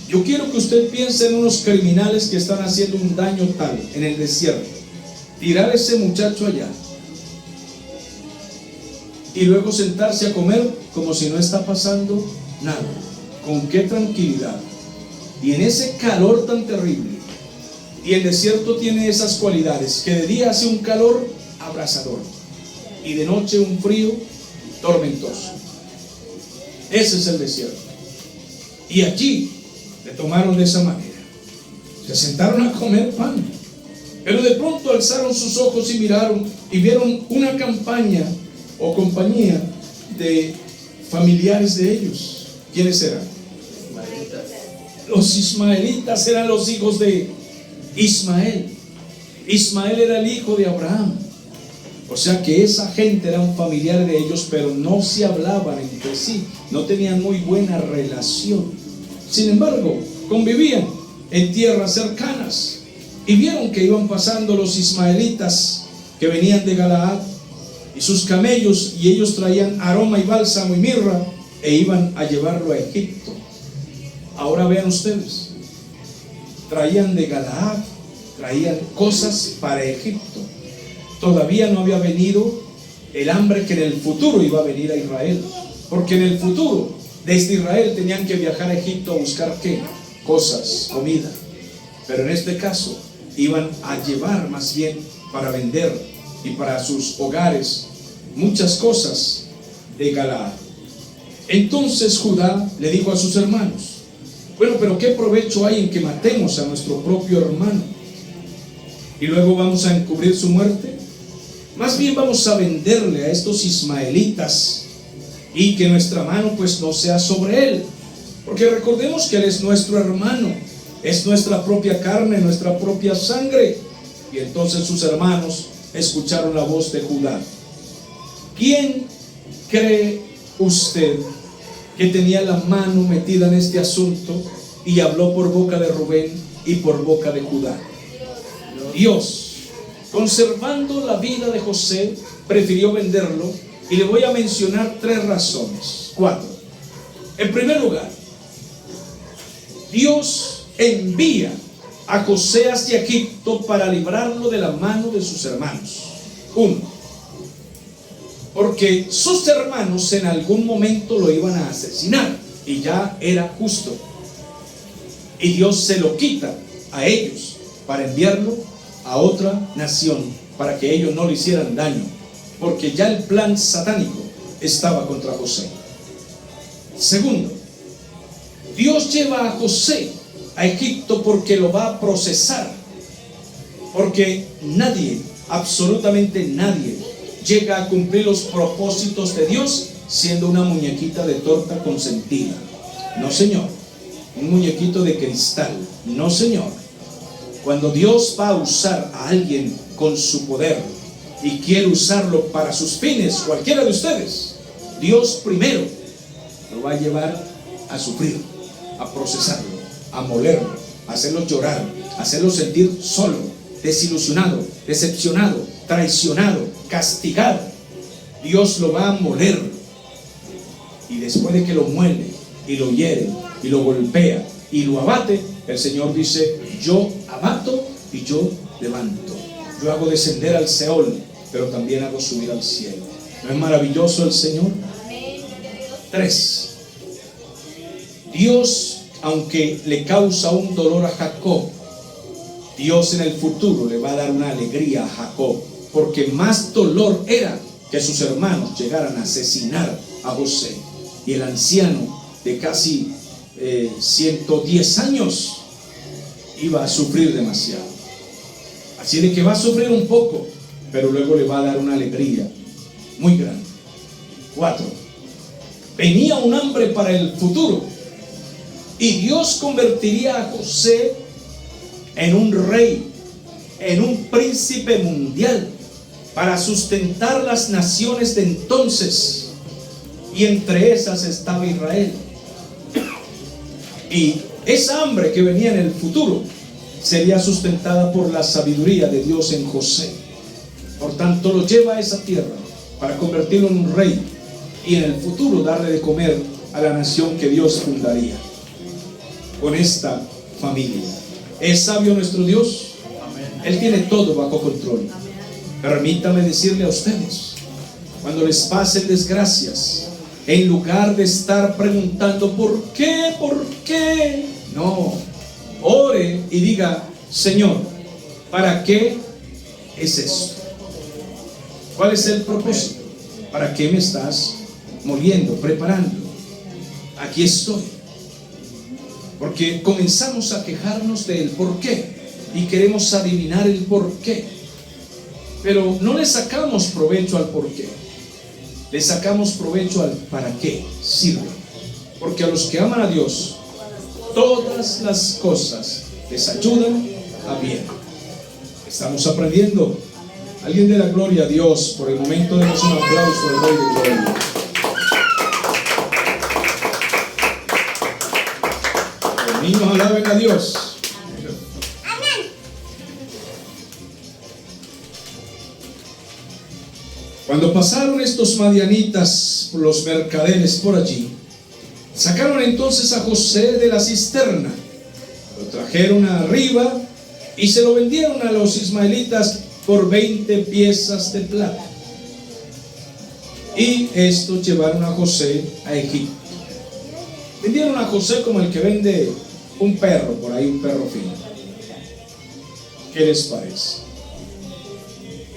Yo quiero que usted piense en unos criminales que están haciendo un daño tal en el desierto. Tirar a ese muchacho allá y luego sentarse a comer como si no está pasando nada. ¿Con qué tranquilidad? Y en ese calor tan terrible. Y el desierto tiene esas cualidades, que de día hace un calor abrasador y de noche un frío tormentoso. Ese es el desierto. Y allí le tomaron de esa manera. Se sentaron a comer pan, pero de pronto alzaron sus ojos y miraron y vieron una campaña o compañía de familiares de ellos. ¿Quiénes eran? Los ismaelitas eran los hijos de Ismael. Ismael era el hijo de Abraham. O sea que esa gente era un familiar de ellos, pero no se hablaban entre sí, no tenían muy buena relación. Sin embargo, convivían en tierras cercanas y vieron que iban pasando los ismaelitas que venían de Galaad y sus camellos, y ellos traían aroma y bálsamo y mirra e iban a llevarlo a Egipto. Ahora vean ustedes, traían de Galaad, traían cosas para Egipto. Todavía no había venido el hambre que en el futuro iba a venir a Israel, porque en el futuro desde Israel tenían que viajar a Egipto a buscar ¿qué? Cosas, comida. Pero en este caso iban a llevar más bien para vender y para sus hogares muchas cosas de Galaad. Entonces Judá le dijo a sus hermanos: bueno, pero ¿qué provecho hay en que matemos a nuestro propio hermano y luego vamos a encubrir su muerte? Más bien vamos a venderle a estos ismaelitas y que nuestra mano pues no sea sobre él, porque recordemos que él es nuestro hermano, es nuestra propia carne, nuestra propia sangre. Y entonces sus hermanos escucharon la voz de Judá. ¿Quién cree usted que tenía la mano metida en este asunto y habló por boca de Rubén y por boca de Judá? Dios, conservando la vida de José, prefirió venderlo, y le voy a mencionar 4. En primer lugar, Dios envía a José hacia Egipto para librarlo de la mano de sus hermanos. 1, porque sus hermanos en algún momento lo iban a asesinar y ya era justo, y Dios se lo quita a ellos para enviarlo a otra nación, para que ellos no le hicieran daño, porque ya el plan satánico estaba contra José. Segundo, Dios lleva a José a Egipto porque lo va a procesar. Porque nadie, absolutamente nadie, llega a cumplir los propósitos de Dios siendo una muñequita de torta consentida. No, señor. Un muñequito de cristal. No, señor. Cuando Dios va a usar a alguien con su poder y quiere usarlo para sus fines, cualquiera de ustedes, Dios primero lo va a llevar a sufrir, a procesarlo, a molerlo, a hacerlo llorar, a hacerlo sentir solo, desilusionado, decepcionado, traicionado, castigado. Dios lo va a moler, y después de que lo muele y lo hiere y lo golpea y lo abate, el Señor dice: yo abato y yo levanto, yo hago descender al Seol, pero también hago subir al cielo. ¿No es maravilloso el Señor? 3. Dios, aunque le causa un dolor a Jacob, Dios en el futuro le va a dar una alegría a Jacob, porque más dolor era que sus hermanos llegaran a asesinar a José. Y el anciano de casi 110 años iba a sufrir demasiado. Así de que va a sufrir un poco, pero luego le va a dar una alegría muy grande. 4. Venía un hambre para el futuro, y Dios convertiría a José en un rey, en un príncipe mundial, para sustentar las naciones de entonces, y entre esas estaba Israel. Y esa hambre que venía en el futuro sería sustentada por la sabiduría de Dios en José. Por tanto, lo lleva a esa tierra para convertirlo en un rey, y en el futuro darle de comer a la nación que Dios fundaría con esta familia. ¿Es sabio nuestro Dios? Él tiene todo bajo control. Permítame decirle a ustedes, cuando les pasen desgracias, en lugar de estar preguntando ¿por qué? ¿Por qué? No, ore y diga: Señor, ¿para qué es esto? ¿Cuál es el propósito? ¿Para qué me estás moliendo, preparando? Aquí estoy. Porque comenzamos a quejarnos del por qué y queremos adivinar el por qué, pero no le sacamos provecho al por qué, le sacamos provecho al para qué sirve. Porque a los que aman a Dios, todas las cosas les ayudan a bien. Estamos aprendiendo. Alguien de la gloria a Dios. Por el momento demos un aplauso al Rey de Gloria. Los niños alaben a Dios. Cuando pasaron estos madianitas, los mercaderes por allí, sacaron entonces a José de la cisterna, lo trajeron arriba y se lo vendieron a los ismaelitas por 20 piezas de plata. Y estos llevaron a José a Egipto. Vendieron a José como el que vende un perro, por ahí un perro fino. ¿Qué les parece?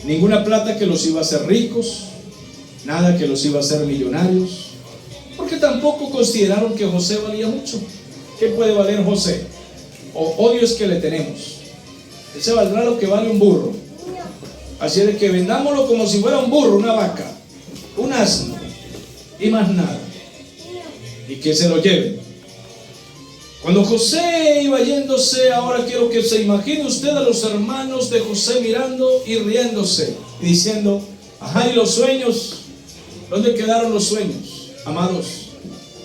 Ninguna plata que los iba a hacer ricos, nada que los iba a hacer millonarios, porque tampoco consideraron que José valía mucho. ¿Qué puede valer José? Odio es que le tenemos. Ese valdrá lo que vale un burro. Así es de que vendámoslo como si fuera un burro, una vaca, un asno y más nada, y que se lo lleven. Cuando José iba yéndose, ahora quiero que se imagine usted a los hermanos de José mirando y riéndose y diciendo: ajá, ¿y los sueños? ¿Dónde quedaron los sueños? Amados,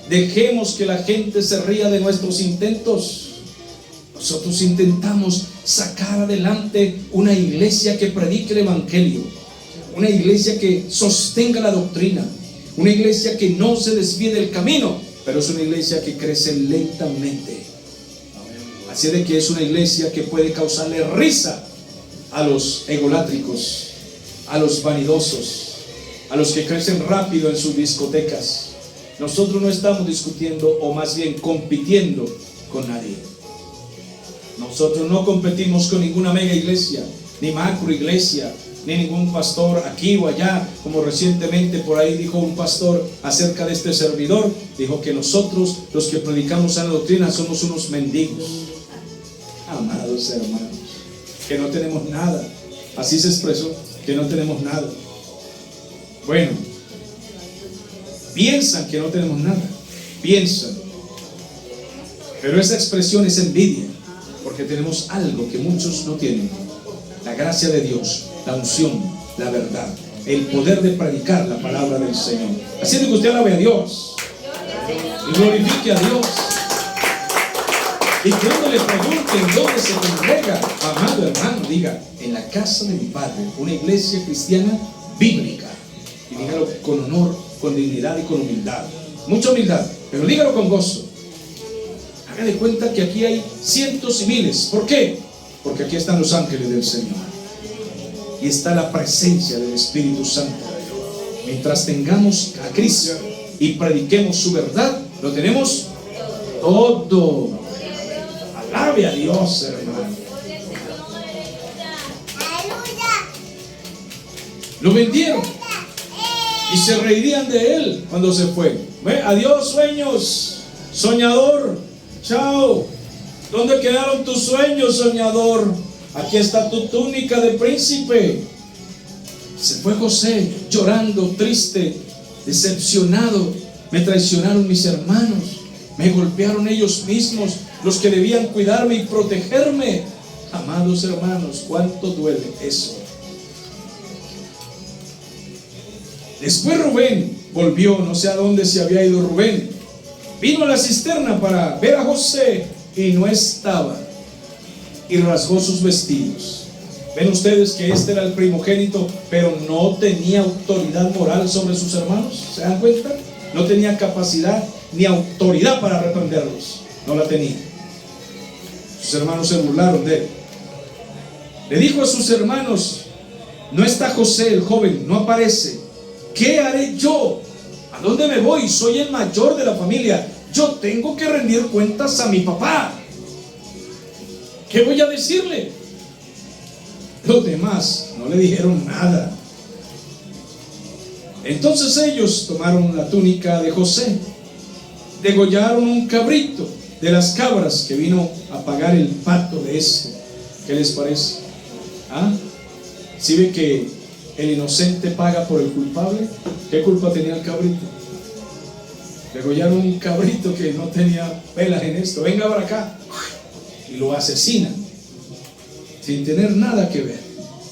dejemos que la gente se ría de nuestros intentos. Nosotros intentamos sacar adelante una iglesia que predique el evangelio, una iglesia que sostenga la doctrina, una iglesia que no se desvíe del camino, pero es una iglesia que crece lentamente. Así de que es una iglesia que puede causarle risa a los egolátricos, a los vanidosos, a los que crecen rápido en sus discotecas. Nosotros no estamos discutiendo, o más bien compitiendo con nadie. Nosotros no competimos con ninguna mega iglesia, ni macro iglesia, ni ningún pastor aquí o allá, como recientemente por ahí dijo un pastor acerca de este servidor. Dijo que nosotros, los que predicamos sana doctrina, somos unos mendigos. Amados hermanos, que no tenemos nada. Así se expresó, que no tenemos nada. Bueno, piensan que no tenemos nada, piensan, pero esa expresión es envidia, porque tenemos algo que muchos no tienen: la gracia de Dios, la unción, la verdad, el poder de predicar la palabra del Señor. Así es que usted alabe a Dios y glorifique a Dios. Y cuando le pregunten dónde se congrega, amado hermano, diga: en la casa de mi padre, una iglesia cristiana bíblica. Y dígalo con honor, con dignidad y con humildad. Mucha humildad, pero dígalo con gozo. Haga de cuenta que aquí hay cientos y miles. ¿Por qué? Porque aquí están los ángeles del Señor y está la presencia del Espíritu Santo. Mientras tengamos a Cristo y prediquemos su verdad, lo tenemos todo. Alabe a Dios, hermano. Lo vendieron y se reirían de él cuando se fue. Adiós, sueños, soñador. Chao. ¿Dónde quedaron tus sueños, soñador? Aquí está tu túnica de príncipe. Se fue José llorando, triste, decepcionado. Me traicionaron mis hermanos, me golpearon ellos mismos, los que debían cuidarme y protegerme. Amados hermanos, cuánto duele eso. Después Rubén volvió, no sé a dónde se había ido Rubén. Vino a la cisterna para ver a José y no estaba, y rasgó sus vestidos. Ven ustedes que este era el primogénito, pero no tenía autoridad moral sobre sus hermanos. ¿Se dan cuenta? No tenía capacidad ni autoridad para reprenderlos. No la tenía. Sus hermanos se burlaron de él. Le dijo a sus hermanos: no está José el joven, no aparece. ¿Qué haré yo? ¿A dónde me voy? Soy el mayor de la familia. Yo tengo que rendir cuentas a mi papá. ¿Qué voy a decirle? Los demás no le dijeron nada. Entonces ellos tomaron la túnica de José, degollaron un cabrito de las cabras que vino a pagar el pato de esto. ¿Qué les parece? ¿Ah? ¿Sí ve que el inocente paga por el culpable? ¿Qué culpa tenía el cabrito? Degollaron un cabrito que no tenía pelas en esto. Venga para acá. Y lo asesinan sin tener nada que ver.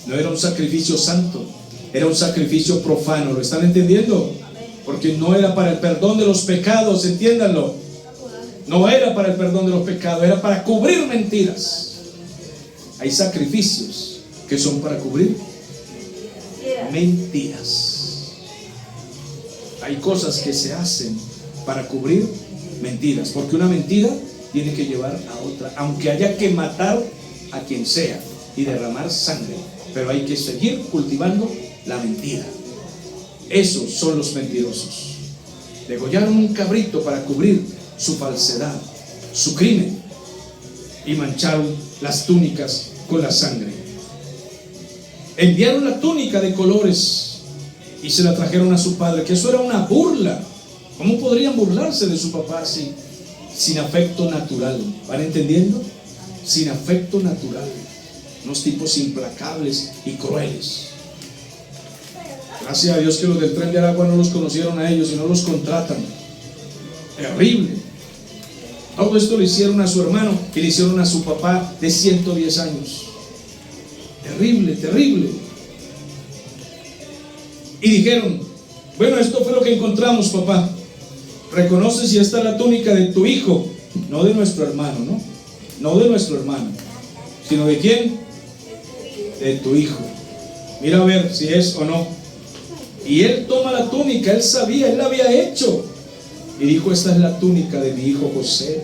No era un sacrificio santo, era un sacrificio profano. ¿Lo están entendiendo? Porque no era para el perdón de los pecados, entiéndanlo. No era para el perdón de los pecados, era para cubrir mentiras. Hay sacrificios que son para cubrir mentiras. Hay cosas que se hacen para cubrir mentiras, porque una mentira tiene que llevar a otra, aunque haya que matar a quien sea y derramar sangre, pero hay que seguir cultivando la mentira. Esos son los mentirosos. Degollaron un cabrito para cubrir su falsedad, su crimen, y mancharon las túnicas con la sangre. Enviaron la túnica de colores y se la trajeron a su padre, que eso era una burla. ¿Cómo podrían burlarse de su papá así? Sin afecto natural. ¿Van entendiendo? Sin afecto natural. Unos tipos implacables y crueles. Gracias a Dios que los del Tren de Aragua no los conocieron a ellos y no los contratan. Terrible. Todo esto le hicieron a su hermano y le hicieron a su papá de 110 años. Terrible, terrible. Y dijeron: bueno, esto fue lo que encontramos, papá. Reconoce si esta es la túnica de tu hijo, no de nuestro hermano, ¿no? No de nuestro hermano, sino de quién? De tu hijo. Mira a ver si es o no. Y él toma la túnica, él sabía, él la había hecho. Y dijo: esta es la túnica de mi hijo José.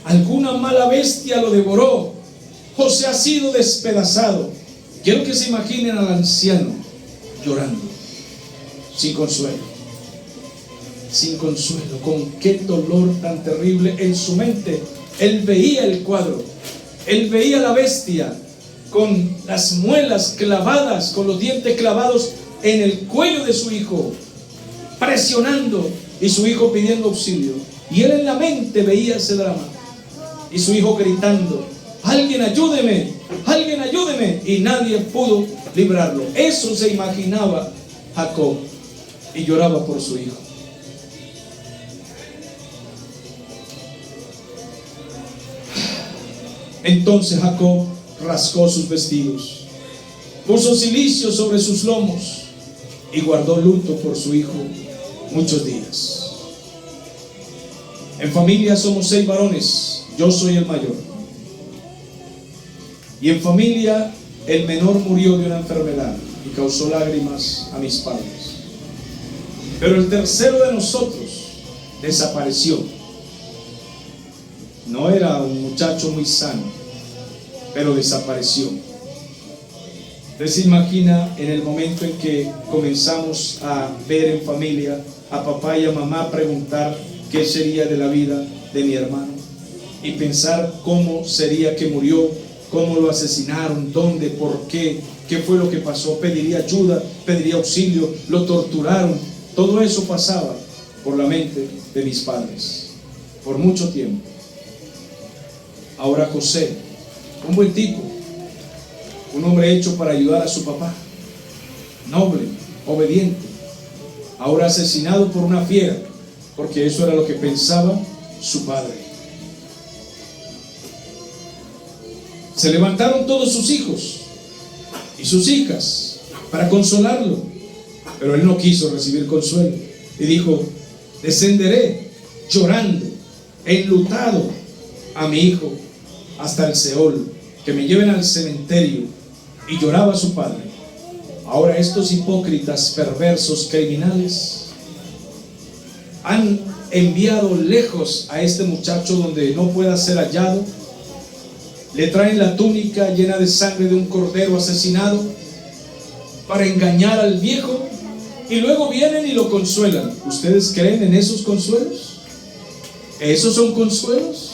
Alguna mala bestia lo devoró. José ha sido despedazado. Quiero que se imaginen al anciano llorando, sin consuelo. Sin consuelo, con qué dolor tan terrible en su mente. Él veía el cuadro, él veía la bestia con las muelas clavadas, con los dientes clavados en el cuello de su hijo, presionando, y su hijo pidiendo auxilio. Y él en la mente veía ese drama, y su hijo gritando: alguien ayúdeme, y nadie pudo librarlo. Eso se imaginaba Jacob y lloraba por su hijo. Entonces Jacob rascó sus vestidos, puso cilicio sobre sus lomos y guardó luto por su hijo muchos días. En familia somos 6 varones, yo soy el mayor. Y en familia el menor murió de una enfermedad y causó lágrimas a mis padres. Pero el tercero de nosotros desapareció. No era un muchacho muy sano, pero desapareció. Usted se imagina en el momento en que comenzamos a ver en familia a papá y a mamá preguntar qué sería de la vida de mi hermano y pensar cómo sería que murió, cómo lo asesinaron, dónde, por qué, qué fue lo que pasó, pediría ayuda, pediría auxilio, lo torturaron. Todo eso pasaba por la mente de mis padres por mucho tiempo. Ahora José, un buen tipo, un hombre hecho para ayudar a su papá, noble, obediente, ahora asesinado por una fiera, porque eso era lo que pensaba su padre. Se levantaron todos sus hijos y sus hijas para consolarlo, pero él no quiso recibir consuelo y dijo: descenderé llorando, enlutado a mi hijo hasta el Seol, que me lleven al cementerio. Y lloraba a su padre. Ahora estos hipócritas, perversos, criminales han enviado lejos a este muchacho donde no pueda ser hallado. Le traen la túnica llena de sangre de un cordero asesinado para engañar al viejo, y luego vienen y lo consuelan. ¿Ustedes creen en esos consuelos? ¿Esos son consuelos?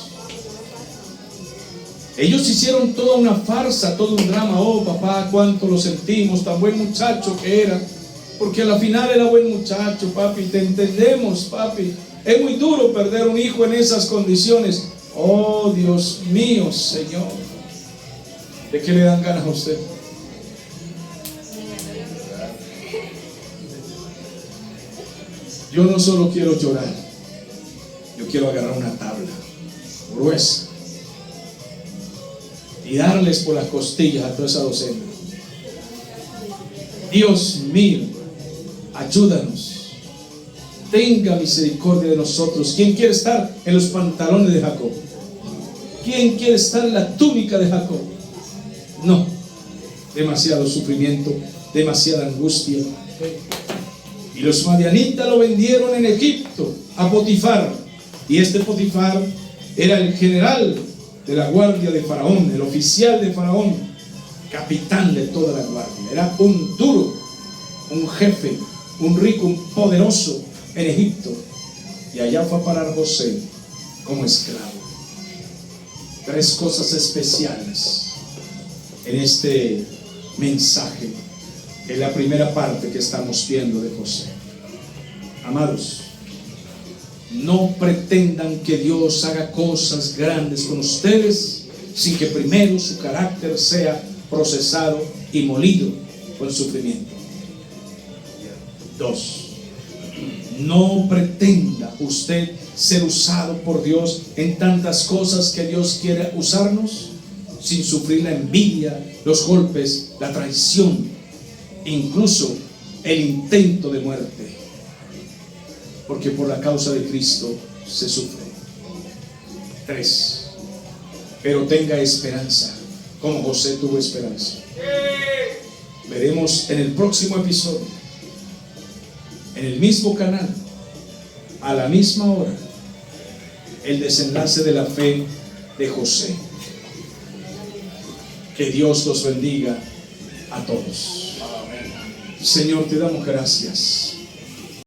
Ellos hicieron toda una farsa, todo un drama. Oh papá, cuánto lo sentimos, tan buen muchacho que era, porque a la final era buen muchacho, papi, te entendemos, papi. Es muy duro perder un hijo en esas condiciones. Oh Dios mío, Señor, ¿de qué le dan ganas a usted? Yo no solo quiero llorar, yo quiero agarrar una tabla gruesa y darles por las costillas a toda esa docena. Dios mío, ayúdanos, tenga misericordia de nosotros. ¿Quién quiere estar en los pantalones de Jacob? ¿Quién quiere estar en la túnica de Jacob? No, demasiado sufrimiento, demasiada angustia. Y los madianitas lo vendieron en Egipto a Potifar, y este Potifar era el general de la guardia de Faraón, el oficial de Faraón, capitán de toda la guardia. Era un duro, un jefe, un rico, un poderoso en Egipto. Y allá fue a parar José como esclavo. 3 cosas especiales en este mensaje, en la primera parte que estamos viendo de José. Amados, no pretendan que Dios haga cosas grandes con ustedes sin que primero su carácter sea procesado y molido con sufrimiento. 2. No pretenda usted ser usado por Dios en tantas cosas que Dios quiere usarnos sin sufrir la envidia, los golpes, la traición, incluso el intento de muerte, porque por la causa de Cristo se sufre. 3. Pero tenga esperanza, como José tuvo esperanza. Veremos en el próximo episodio, en el mismo canal, a la misma hora, el desenlace de la fe de José. Que Dios los bendiga a todos. Señor, te damos gracias